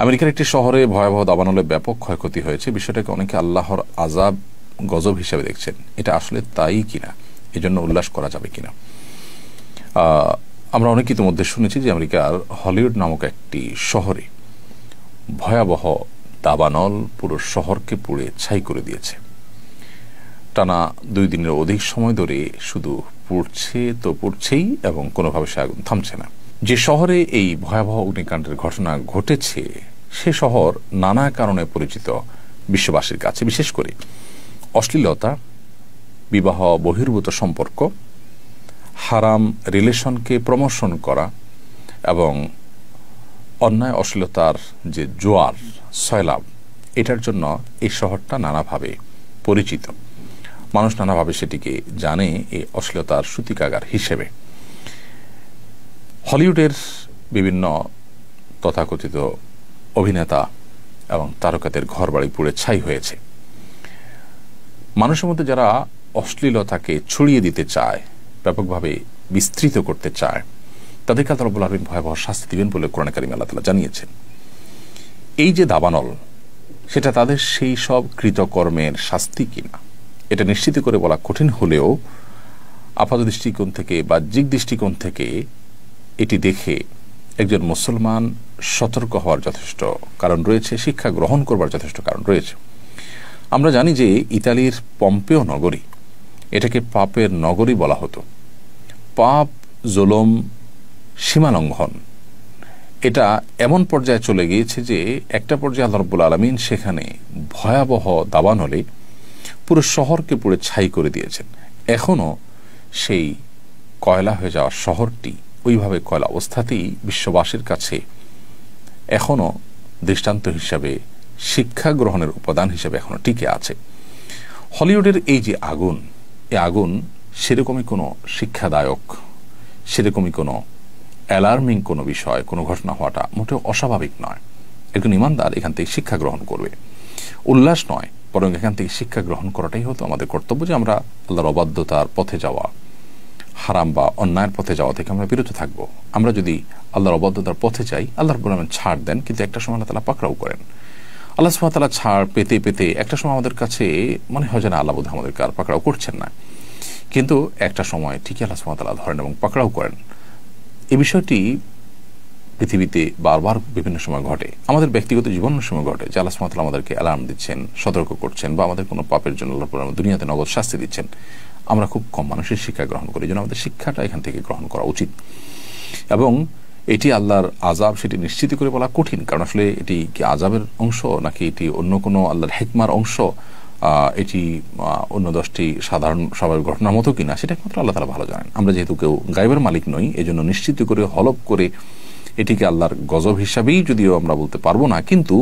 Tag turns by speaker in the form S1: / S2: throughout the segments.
S1: আমেরিকার একটি শহরে ভয়াবহ দাবানলে ব্যাপক ক্ষয়ক্ষতি হয়েছে। বিষয়টাকে অনেকে আল্লাহর আযাব, গজব হিসেবে দেখছেন। এটা আসলে তাই কিনা, এজন্য উল্লাস করা যাবে কিনা? আমরা অনেকে ইতিমধ্যে শুনেছি যে আমেরিকার হলিউড নামক একটি শহরে ভয়াবহ দাবানল পুরো শহরকে পুড়ে ছাই করে দিয়েছে। টানা 2 দিনের অধিক সময় ধরে শুধু পুড়ছে তো পুড়ছেই এবং কোনোভাবে সে আগুন থামছে না। যে শহরে এই ভয়াবহ অগ্নিকাণ্ডের ঘটনা ঘটেছে সে শহর নানা কারণে পরিচিত বিশ্ববাসীর কাছে, বিশেষ করে অশ্লীলতা, বিবাহ বহির্ভূত সম্পর্ক, হারাম রিলেশনকে প্রমোশন করা এবং অন্যায় অশ্লীলতার যে জোয়ার সয়লাব, এটার জন্য এই শহরটা নানাভাবে পরিচিত। মানুষ নানাভাবে সেটিকে জানে এই অশ্লীলতার সূতিকাগার হিসেবে। হলিউডের বিভিন্ন তথাকথিত অভিনেতা এবং তারকাদের ঘরবাড়ি পুড়ে ছাই হয়েছে। মানুষের মধ্যে যারা অশ্লীলতাকে ছড়িয়ে দিতে চায়, ব্যাপকভাবে বিস্তৃত করতে চায়, তাদেরকে আল্লাহ রাব্বুল আলামিন ভয়াবহ শাস্তি দিবেন বলে কোরআনে কারিমে আল্লাহ তাআলা জানিয়েছেন। এই যে দাবানল, সেটা তাদের সেই সব কৃতকর্মের শাস্তি কিনা এটা নিশ্চিত করে বলা কঠিন হলেও আপাত দৃষ্টিকোণ থেকে, বাহ্যিক দৃষ্টিকোণ থেকে এটি দেখে একজন মুসলমান সতর্ক হওয়ার যথেষ্ট কারণ রয়েছে, শিক্ষা গ্রহণ করবার যথেষ্ট কারণ রয়েছে। আমরা জানি যে ইতালির পম্পেও নগরী, এটাকে পাপের নগরী বলা হতো। পাপ, জুলুম, সীমালঙ্ঘন এটা এমন পর্যায়ে চলে গিয়েছে যে একটা পর্যায়ে আল্লাহ রাব্বুল আলামিন সেখানে ভয়াবহ দাবানলে পুরো শহরকে পুরো ছাই করে দিয়েছেন। এখনও সেই কয়লা হয়ে যাওয়া শহরটি ওইভাবে কয়লা অবস্থাতেই বিশ্ববাসীর কাছে এখনও দৃষ্টান্ত হিসাবে, শিক্ষা গ্রহণের উপাদান হিসেবে এখনও টিকে আছে। হলিউডের এই যে আগুন, এই আগুন সেরকমই কোনো শিক্ষাদায়ক, সেরকমই কোনো অ্যালার্মিং কোনো বিষয়, কোনো ঘটনা হওয়াটা মোটেও অস্বাভাবিক নয়। একজন ইমানদার এখান থেকে শিক্ষা গ্রহণ করবে, উল্লাস নয়, বরং এখান থেকে শিক্ষা গ্রহণ করাটাই হতো আমাদের কর্তব্য, যে আমরা আল্লাহর অবাধ্যতার পথে যাওয়া, হারাম বা অন্যায়ের পথে যাওয়া থেকে আমরা বিরত থাকব। আমরা যদি আল্লাহর অবাধ্যতার পথে যাই, আল্লাহর রাব্বুল আলামিন ছাড় দেন, কিন্তু একটা সময় আল্লাহ তাআলা পাকড়াও করেন। আল্লাহ সুবহানাহু ওয়া তাআলা ছাড় পেতে পেতে একটা সময় আমাদের কাছে মনে হয় যে না, আল্লাহ বোধহয় আমাদেরকে আর পাকড়াও করছেন না, কিন্তু একটা সময় ঠিকই আল্লাহ সুবহানাহু ওয়া তাআলা ধরেন এবং পাকড়াও করেন। এই বিষয়টি পৃথিবীতে বারবার বিভিন্ন সময় ঘটে, আমাদের ব্যক্তিগত জীবনের সময় ঘটে, যে আল্লাহ সুবহানাহু ওয়া তাআলা আমাদেরকে অ্যালার্ম দিচ্ছেন, সতর্ক করছেন, বা আমাদের কোনো পাপের জন্য আল্লাহ রাব্বুল আলামিন দুনিয়াতে নগদ শাস্তি দিচ্ছেন। আমরা খুব কম মানুষের শিক্ষা গ্রহণ করি, এই জন্য আমাদের শিক্ষাটা এখান থেকে গ্রহণ করা উচিত। এবং এটি আল্লাহর আযাব সেটি নিশ্চিত করে বলা কঠিন, কারণ আসলে এটি কি আযাবের অংশ নাকি এটি অন্য কোনো আল্লাহর হিকমার অংশ, এটি অন্য 10টি সাধারণ স্বাভাবিক ঘটনার মতো কিনা, সেটা একমাত্র আল্লাহ তাআলা ভালো জানেন। আমরা যেহেতু কেউ গায়বের মালিক নই, এই জন্য নিশ্চিত করে হলফ করে এটিকে আল্লাহর গজব হিসাবেই যদিও আমরা বলতে পারবো না, কিন্তু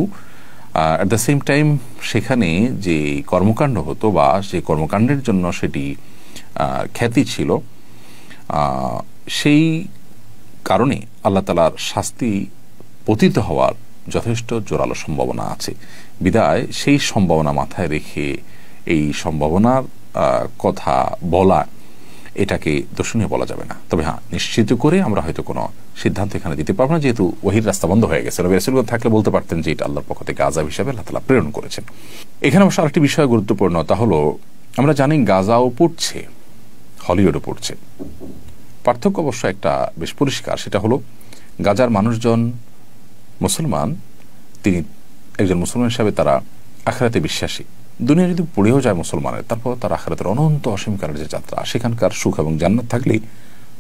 S1: অ্যাট দ্য সেম টাইম সেখানে যে কর্মকাণ্ড হতো বা সেই কর্মকাণ্ডের জন্য সেটি খ্যাতি ছিল, সেই কারণে আল্লাহ তাআলার শাস্তি পতিত হওয়ার যথেষ্ট জোরালো সম্ভাবনা আছে। বিদায় সেই সম্ভাবনা মাথায় রেখে এই সম্ভাবনার কথা বলা, এটাকে দর্শনীয় বলা যাবে না। তবে হ্যাঁ, নিশ্চিত করে আমরা হয়তো কোনো সিদ্ধান্ত এখানে দিতে পারবো না, যেহেতু ওহীর রাস্তা বন্ধ হয়ে গেছে। নবী রাসূলগণ থাকলে বলতে পারতেন যে এটা আল্লাহর পক্ষ থেকে আযাব হিসেবে আল্লাহ তাআলা প্রেরণ করেছেন। এখানে অবশ্য আরেকটি বিষয় গুরুত্বপূর্ণ, তা হলো আমরা জানি গাজাও পড়ছে, হলিউডও পড়ছে। পার্থক্য অবশ্য একটা বেশ পরিষ্কার, সেটা হলো গাজার মানুষজন মুসলমান, তিনি একজন মুসলমান হিসাবে তারা আখিরাতে বিশ্বাসী। দুনিয়া যদি পড়েও যায় মুসলমানের, তারপর তার আখিরাতের অনন্ত অসীমকালের যে যাত্রা, সেখানকার সুখ এবং জান্নাত থাকলেই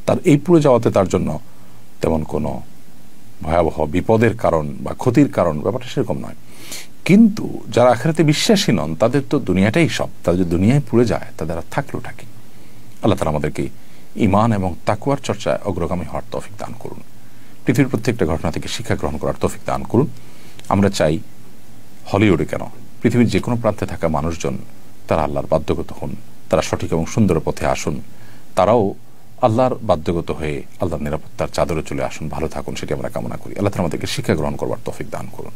S1: তার এই পুড়ে যাওয়াতে তার জন্য তেমন কোনো ভয়াবহ বিপদের কারণ বা ক্ষতির কারণ ব্যাপারটা সেরকম নয়। কিন্তু যারা আখিরাতে বিশ্বাসী নন, তাদের তো দুনিয়াটাই সব, তাদের যদি দুনিয়ায় পুড়ে যায় তাদের আর থাকলোটা কি? আল্লাহ তাআলা আমাদেরকে ঈমান এবং তাকওয়ার চর্চায় অগ্রগামী হওয়ার তৌফিক দান করুন। পৃথিবীর প্রত্যেকটা ঘটনা থেকে শিক্ষা গ্রহণ করার তৌফিক দান করুন। আমরা চাই হলিউডে কেন, পৃথিবীর যে কোনো প্রান্তে থাকা মানুষজন তারা আল্লাহর বাধ্যগত হন, তারা সঠিক এবং সুন্দর পথে আসুন, তারাও আল্লাহর বাধ্যগত হয়ে আল্লাহর নিরাপত্তার চাদরে চলে আসুন, ভালো থাকুন, সেটি আমরা কামনা করি। আল্লাহ তাআলা আমাদেরকে শিক্ষা গ্রহণ করবার তৌফিক দান করুন।